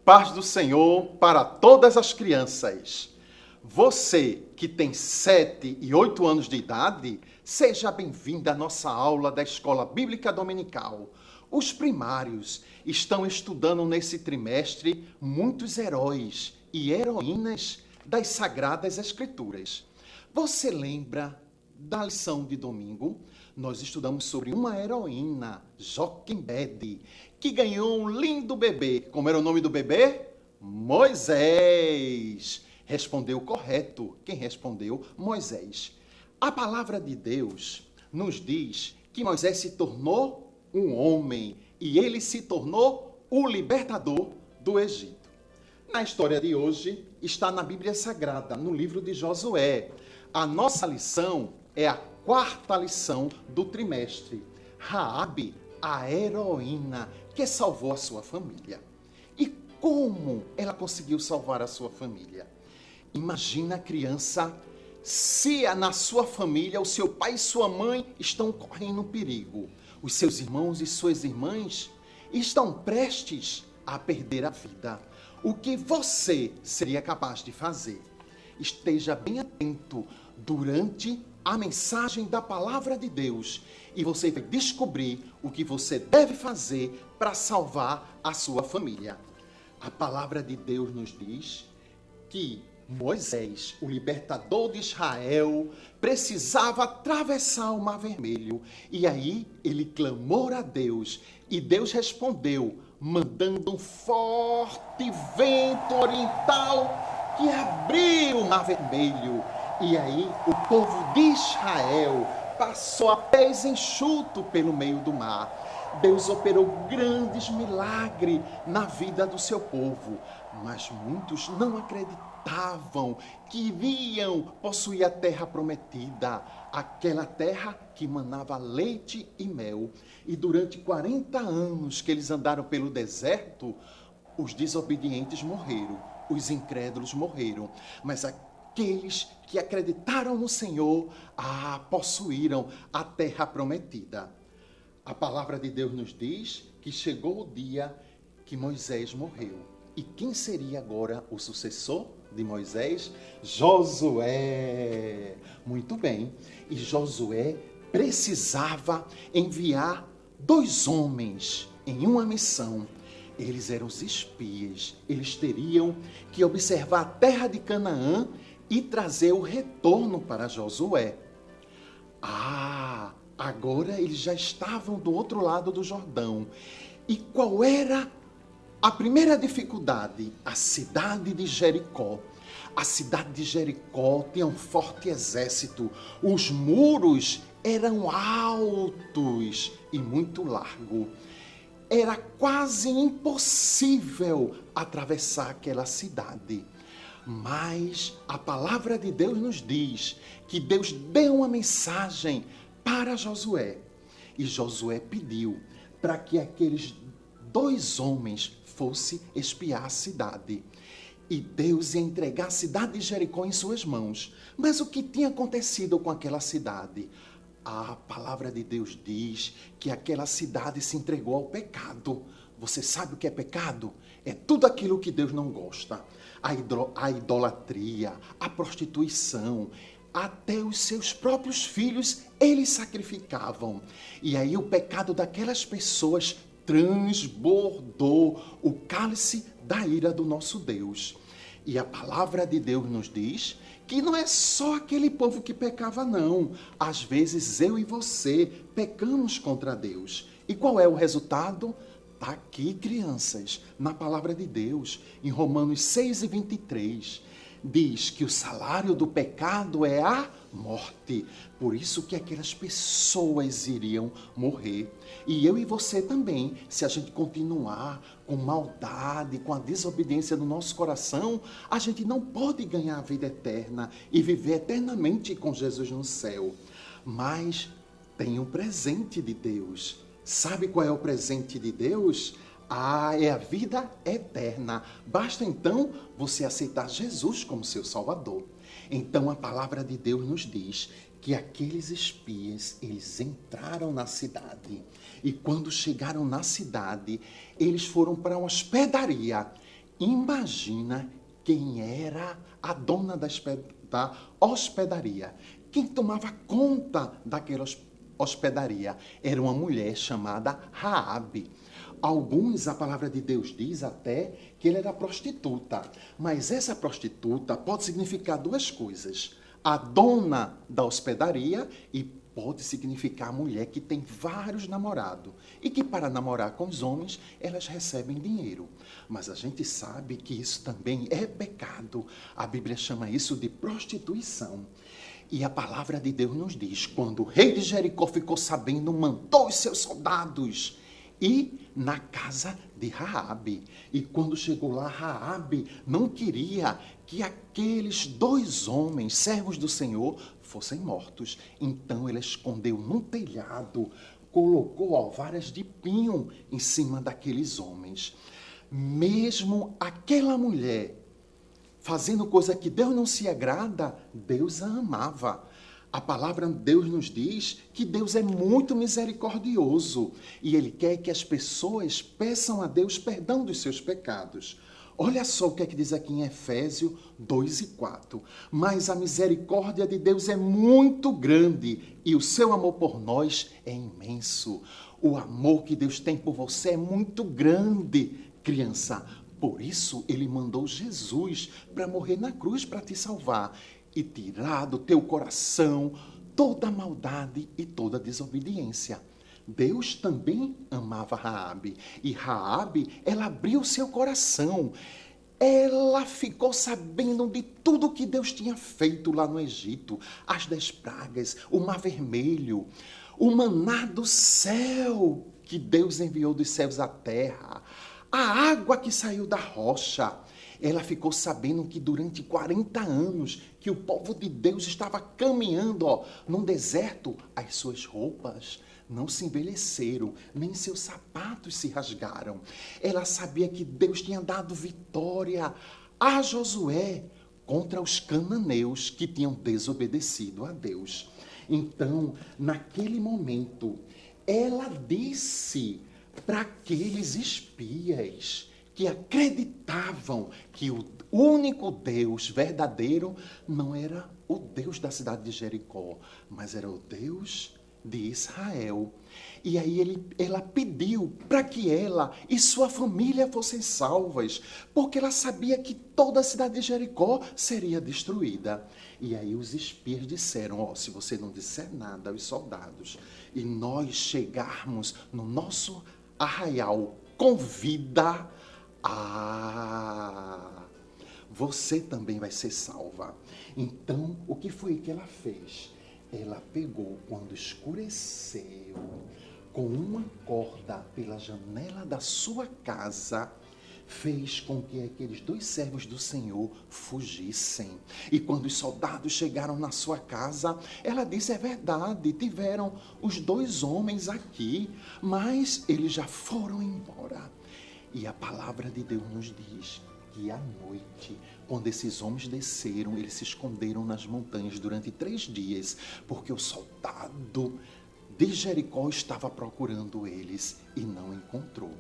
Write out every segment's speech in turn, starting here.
paz do Senhor para todas as crianças. Você que tem 7 e 8 anos de idade, seja bem-vindo à nossa aula da Escola Bíblica Dominical. Os primários estão estudando nesse trimestre muitos heróis e heroínas das Sagradas Escrituras. Você lembra da lição de domingo? Nós estudamos sobre uma heroína, Joquebede, que ganhou um lindo bebê. Como era o nome do bebê? Moisés. Respondeu correto. Quem respondeu? Moisés. A palavra de Deus nos diz que Moisés se tornou um homem e ele se tornou o libertador do Egito. Na história de hoje, está na Bíblia Sagrada, no livro de Josué. A nossa lição é a 4ª lição do trimestre. Raabe, a heroína que salvou a sua família. E como ela conseguiu salvar a sua família? Imagina a criança, se na sua família o seu pai e sua mãe estão correndo perigo. Os seus irmãos e suas irmãs estão prestes a perder a vida. O que você seria capaz de fazer? Esteja bem atento durante a mensagem da palavra de Deus e você vai descobrir o que você deve fazer para salvar a sua família. A palavra de Deus nos diz que Moisés, o libertador de Israel, precisava atravessar o Mar Vermelho. E aí ele clamou a Deus e Deus respondeu, mandando um forte vento oriental que abriu o Mar Vermelho. E aí o povo de Israel passou a pés enxuto pelo meio do mar. Deus operou grandes milagres na vida do seu povo, mas muitos não acreditavam que iriam possuir a terra prometida, aquela terra que manava leite e mel. E durante 40 anos que eles andaram pelo deserto, os desobedientes morreram, os incrédulos morreram, mas aqueles que acreditaram no Senhor, possuíram a terra prometida. A palavra de Deus nos diz que chegou o dia que Moisés morreu. E quem seria agora o sucessor de Moisés? Josué. Muito bem. E Josué precisava enviar 2 homens em uma missão. Eles eram os espias. Eles teriam que observar a terra de Canaã e trazer o retorno para Josué. Agora eles já estavam do outro lado do Jordão. E qual era a primeira dificuldade? A cidade de Jericó. A cidade de Jericó tinha um forte exército. Os muros eram altos e muito largos. Era quase impossível atravessar aquela cidade. Mas a palavra de Deus nos diz que Deus deu uma mensagem para Josué. E Josué pediu para que aqueles 2 homens fossem espiar a cidade. E Deus ia entregar a cidade de Jericó em suas mãos. Mas o que tinha acontecido com aquela cidade? A palavra de Deus diz que aquela cidade se entregou ao pecado. Você sabe o que é pecado? É tudo aquilo que Deus não gosta. A idolatria, a prostituição, até os seus próprios filhos eles sacrificavam. E aí o pecado daquelas pessoas transbordou o cálice da ira do nosso Deus. E a palavra de Deus nos diz que não é só aquele povo que pecava, não. Às vezes eu e você pecamos contra Deus. E qual é o resultado? Está aqui, crianças, na palavra de Deus, em Romanos 6:23, diz que o salário do pecado é a morte. Por isso que aquelas pessoas iriam morrer. E eu e você também, se a gente continuar com maldade, com a desobediência no nosso coração, a gente não pode ganhar a vida eterna e viver eternamente com Jesus no céu. Mas tem um presente de Deus. Sabe qual é o presente de Deus? É a vida eterna. Basta então você aceitar Jesus como seu Salvador. Então a palavra de Deus nos diz que aqueles espias, eles entraram na cidade. E quando chegaram na cidade, eles foram para uma hospedaria. Imagina quem era a dona da hospedaria. Quem tomava conta daquela hospedaria era uma mulher chamada Raabe. Alguns, a palavra de Deus diz até que ele era prostituta. Mas essa prostituta pode significar duas coisas. A dona da hospedaria e pode significar a mulher que tem vários namorados e que para namorar com os homens elas recebem dinheiro. Mas a gente sabe que isso também é pecado. A Bíblia chama isso de prostituição. E a palavra de Deus nos diz, quando o rei de Jericó ficou sabendo, mandou os seus soldados ir na casa de Raabe. E quando chegou lá, Raabe não queria que aqueles dois homens, servos do Senhor, fossem mortos. Então ele escondeu num telhado, colocou varas de pinho em cima daqueles homens. Mesmo aquela mulher fazendo coisa que Deus não se agrada, Deus a amava. A palavra de Deus nos diz que Deus é muito misericordioso e Ele quer que as pessoas peçam a Deus perdão dos seus pecados. Olha só o que é que diz aqui em Efésios 2:4. Mas a misericórdia de Deus é muito grande e o seu amor por nós é imenso. O amor que Deus tem por você é muito grande, criança. Por isso, Ele mandou Jesus para morrer na cruz para te salvar e tirar do teu coração toda a maldade e toda a desobediência. Deus também amava Raabe. E Raabe, ela abriu seu coração. Ela ficou sabendo de tudo que Deus tinha feito lá no Egito. As 10 pragas, o Mar Vermelho, o maná do céu que Deus enviou dos céus à terra, a água que saiu da rocha. Ela ficou sabendo que durante 40 anos que o povo de Deus estava caminhando num deserto, as suas roupas não se envelheceram, nem seus sapatos se rasgaram. Ela sabia que Deus tinha dado vitória a Josué contra os cananeus que tinham desobedecido a Deus. Então, naquele momento, ela disse para aqueles espias que acreditavam que o único Deus verdadeiro não era o Deus da cidade de Jericó, mas era o Deus de Israel. E aí ela pediu para que ela e sua família fossem salvas, porque ela sabia que toda a cidade de Jericó seria destruída. E aí os espias disseram, se você não disser nada aos soldados e nós chegarmos no nosso arraial com vida, você também vai ser salva. Então, o que foi que ela fez? Ela pegou, quando escureceu, com uma corda pela janela da sua casa, fez com que aqueles 2 servos do Senhor fugissem. E quando os soldados chegaram na sua casa, ela disse, é verdade, tiveram os 2 homens aqui, mas eles já foram embora. E a palavra de Deus nos diz que à noite, quando esses homens desceram, eles se esconderam nas montanhas durante 3 dias, porque o soldado de Jericó estava procurando eles e não encontrou.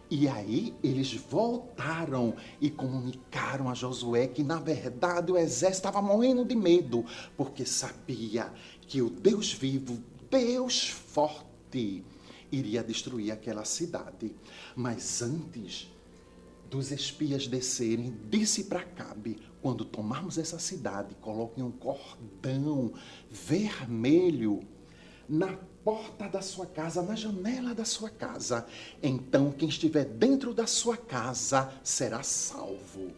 E aí eles voltaram e comunicaram a Josué que, na verdade, o exército estava morrendo de medo, porque sabia que o Deus vivo, Deus forte, iria destruir aquela cidade. Mas antes dos espias descerem, disse para Acabe, quando tomarmos essa cidade, coloquem um cordão vermelho na porta da sua casa, na janela da sua casa. Então, quem estiver dentro da sua casa será salvo.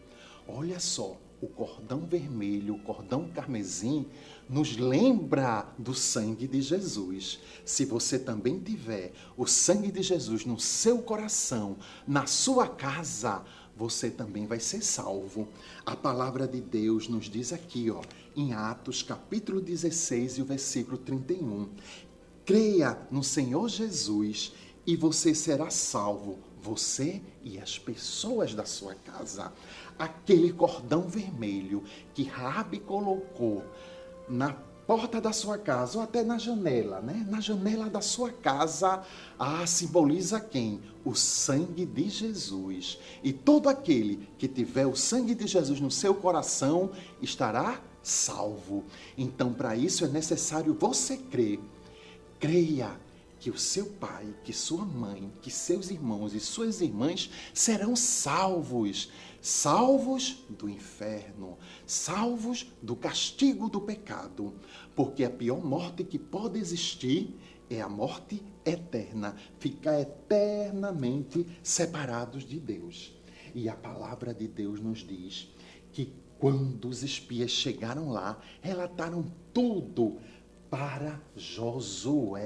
Olha só, o cordão vermelho, o cordão carmesim, nos lembra do sangue de Jesus. Se você também tiver o sangue de Jesus no seu coração, na sua casa, você também vai ser salvo. A palavra de Deus nos diz aqui, em Atos, capítulo 16 e o versículo 31. Creia no Senhor Jesus e você será salvo, você e as pessoas da sua casa. Aquele cordão vermelho que Raabe colocou na porta da sua casa, ou até na janela, né? Na janela da sua casa, simboliza quem? O sangue de Jesus. E todo aquele que tiver o sangue de Jesus no seu coração estará salvo. Então, para isso é necessário você crer. Creia que o seu pai, que sua mãe, que seus irmãos e suas irmãs serão salvos. Salvos do inferno, salvos do castigo do pecado. Porque a pior morte que pode existir é a morte eterna. Ficar eternamente separados de Deus. E a palavra de Deus nos diz que quando os espias chegaram lá, relataram tudo para Josué.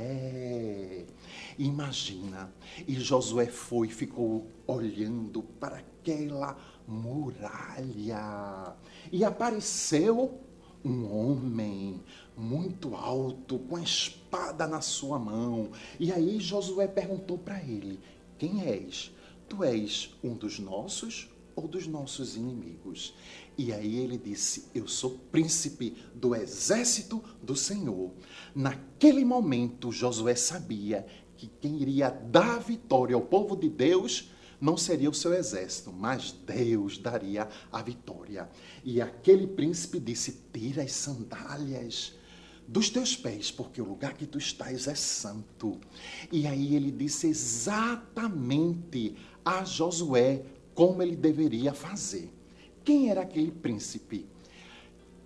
Imagina, e Josué ficou olhando para aquela muralha. E apareceu um homem muito alto, com a espada na sua mão. E aí Josué perguntou para ele: quem és? Tu és um dos nossos ou dos nossos inimigos? E aí ele disse: eu sou príncipe do exército do Senhor. Naquele momento, Josué sabia que quem iria dar vitória ao povo de Deus não seria o seu exército, mas Deus daria a vitória. E aquele príncipe disse: tira as sandálias dos teus pés, porque o lugar que tu estás é santo. E aí ele disse exatamente a Josué como ele deveria fazer. Quem era aquele príncipe?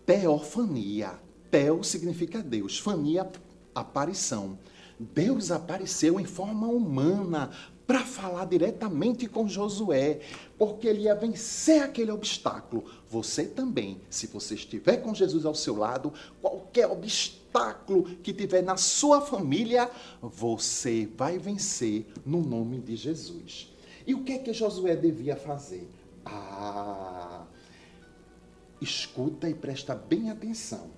Teofania. Teo significa Deus, fania, aparição. Deus apareceu em forma humana para falar diretamente com Josué, porque ele ia vencer aquele obstáculo. Você também, se você estiver com Jesus ao seu lado, qualquer obstáculo que tiver na sua família, você vai vencer no nome de Jesus. E o que é que Josué devia fazer? Escuta e presta bem atenção.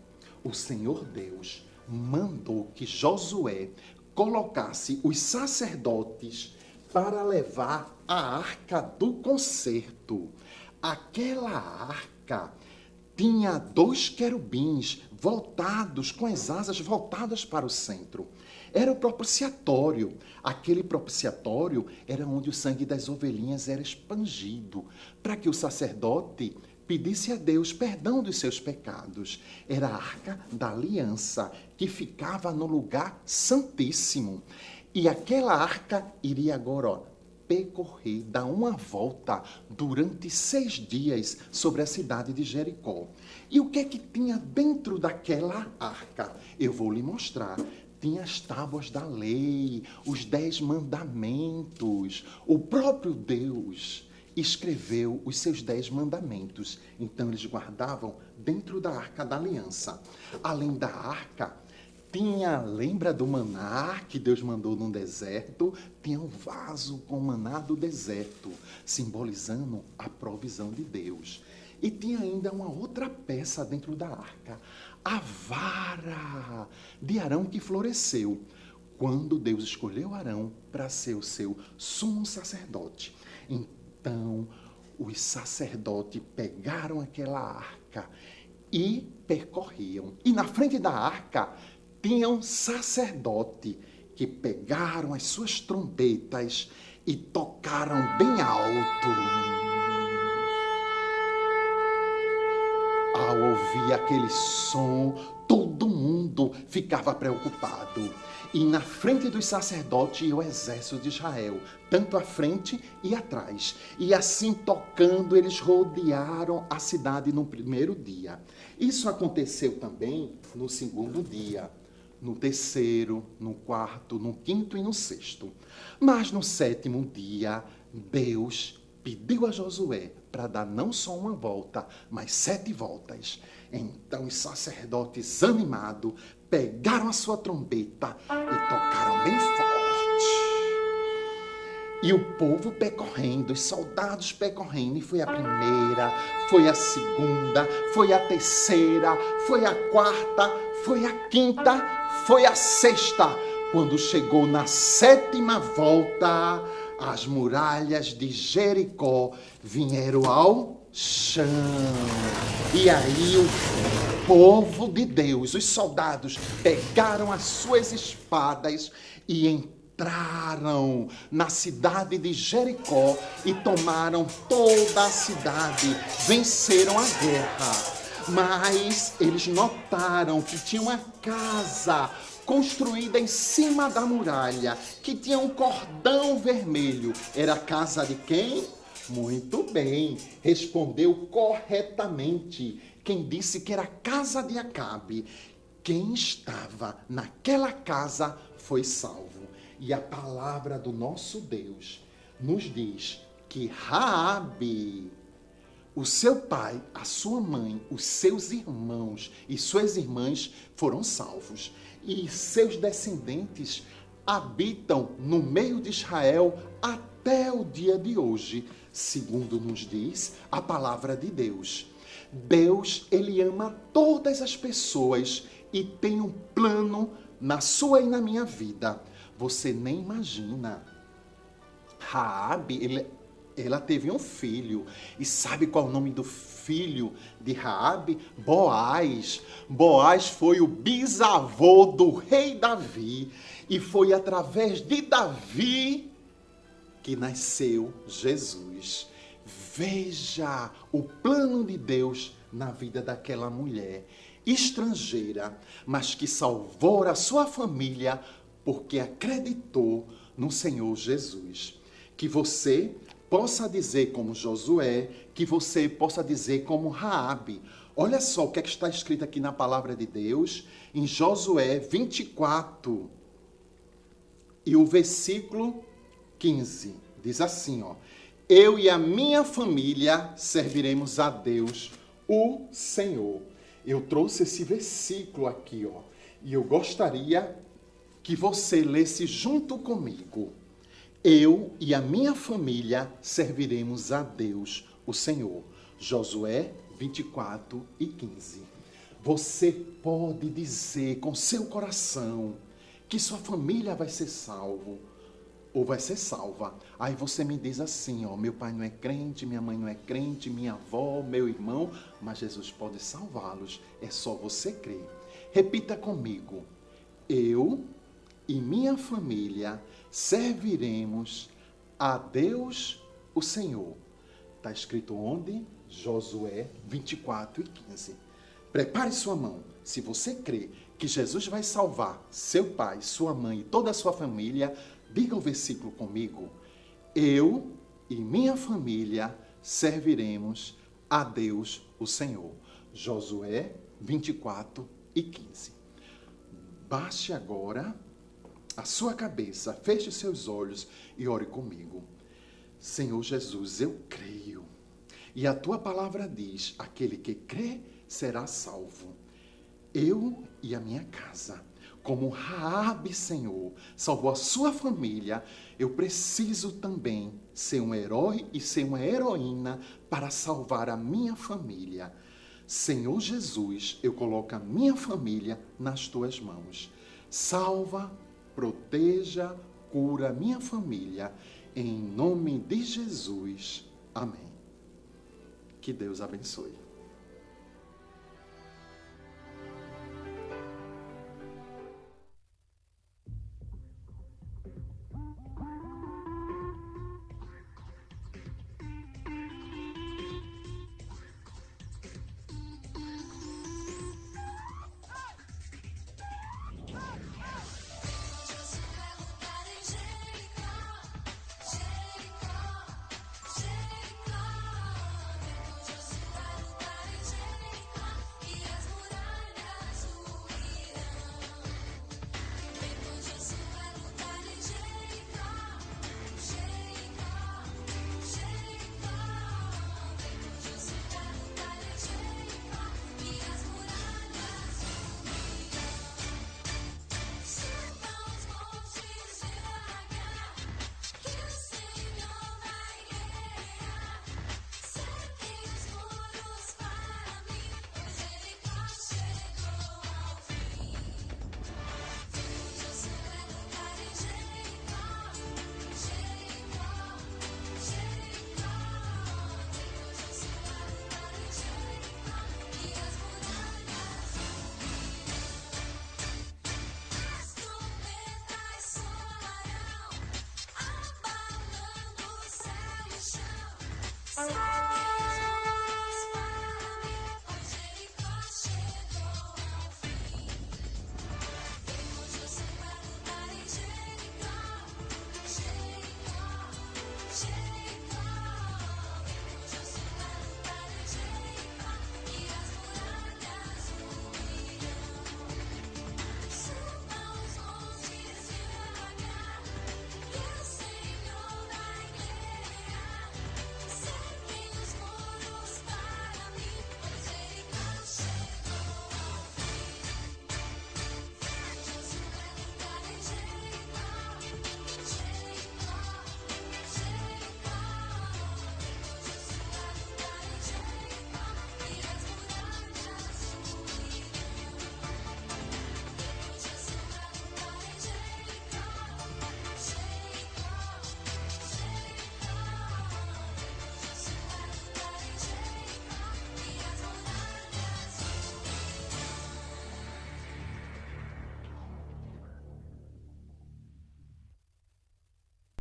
O Senhor Deus mandou que Josué colocasse os sacerdotes para levar a arca do concerto. Aquela arca tinha 2 querubins voltados, com as asas voltadas para o centro. Era o propiciatório. Aquele propiciatório era onde o sangue das ovelhinhas era expandido, para que o sacerdote pedisse a Deus perdão dos seus pecados. Era a arca da aliança, que ficava no lugar santíssimo. E aquela arca iria agora, percorrer, dar uma volta durante 6 dias sobre a cidade de Jericó. E o que é que tinha dentro daquela arca? Eu vou lhe mostrar. Tinha as tábuas da lei, os 10 mandamentos. O próprio Deus escreveu os seus 10 mandamentos. Então eles guardavam dentro da arca da aliança. Além da arca, lembra do maná que Deus mandou no deserto? Tinha um vaso com maná do deserto, simbolizando a provisão de Deus. E tinha ainda uma outra peça dentro da arca, a vara de Arão que floresceu, quando Deus escolheu Arão para ser o seu sumo sacerdote. Então, os sacerdotes pegaram aquela arca e percorriam. E na frente da arca, tinha um sacerdote que pegaram as suas trombetas e tocaram bem alto. Ao ouvir aquele som, todo mundo ficava preocupado. E na frente dos sacerdotes ia o exército de Israel, tanto à frente e atrás. E assim tocando, eles rodearam a cidade no primeiro dia. Isso aconteceu também no segundo dia, no terceiro, no quarto, no quinto e no sexto. Mas no 7º dia, Deus pediu a Josué para dar não só uma volta, mas 7 voltas. Então os sacerdotes, animados, pegaram a sua trombeta e tocaram bem forte. E o povo percorrendo, os soldados percorrendo, e foi a primeira, foi a segunda, foi a terceira, foi a quarta, foi a quinta, foi a sexta. Quando chegou na 7ª volta, as muralhas de Jericó vieram ao chão. E aí o povo de Deus, os soldados, pegaram as suas espadas e entraram na cidade de Jericó e tomaram toda a cidade, venceram a guerra. Mas eles notaram que tinha uma casa construída em cima da muralha, que tinha um cordão vermelho. Era a casa de quem? Muito bem, respondeu corretamente. Quem disse que era a casa de Acabe. Quem estava naquela casa foi salvo. E a palavra do nosso Deus nos diz que Raabe, o seu pai, a sua mãe, os seus irmãos e suas irmãs foram salvos. E seus descendentes habitam no meio de Israel até o dia de hoje, segundo nos diz a palavra de Deus. Deus, ele ama todas as pessoas e tem um plano na sua e na minha vida. Você nem imagina. Raabe, ela teve um filho. E sabe qual é o nome do filho de Raabe? Boaz. Boaz foi o bisavô do rei Davi. E foi através de Davi que nasceu Jesus. Veja o plano de Deus na vida daquela mulher estrangeira, mas que salvou a sua família porque acreditou no Senhor Jesus. Que você possa dizer como Josué, que você possa dizer como Raabe. Olha só o que é que está escrito aqui na palavra de Deus, em Josué 24, e o versículo 15. Diz assim, ó: eu e a minha família serviremos a Deus, o Senhor. Eu trouxe esse versículo aqui, ó, e eu gostaria que você lesse junto comigo. Eu e a minha família serviremos a Deus, o Senhor. Josué 24 e 15. Você pode dizer com seu coração que sua família vai ser salvo ou vai ser salva. Aí você me diz assim, ó: meu pai não é crente, minha mãe não é crente, minha avó, meu irmão, mas Jesus pode salvá-los. É só você crer. Repita comigo: eu e minha família serviremos a Deus, o Senhor. Está escrito onde? Josué 24 e 15. Prepare sua mão. Se você crê que Jesus vai salvar seu pai, sua mãe e toda a sua família, diga o versículo comigo: eu e minha família serviremos a Deus, o Senhor. Josué 24 e 15. Baixe agora a sua cabeça, feche seus olhos e ore comigo. Senhor Jesus, eu creio. E a tua palavra diz: aquele que crê será salvo. Eu e a minha casa, como Raabe, Senhor, salvou a sua família, eu preciso também ser um herói e ser uma heroína para salvar a minha família. Senhor Jesus, eu coloco a minha família nas tuas mãos. Salva, proteja, cura minha família, em nome de Jesus. Amém. Que Deus abençoe. Música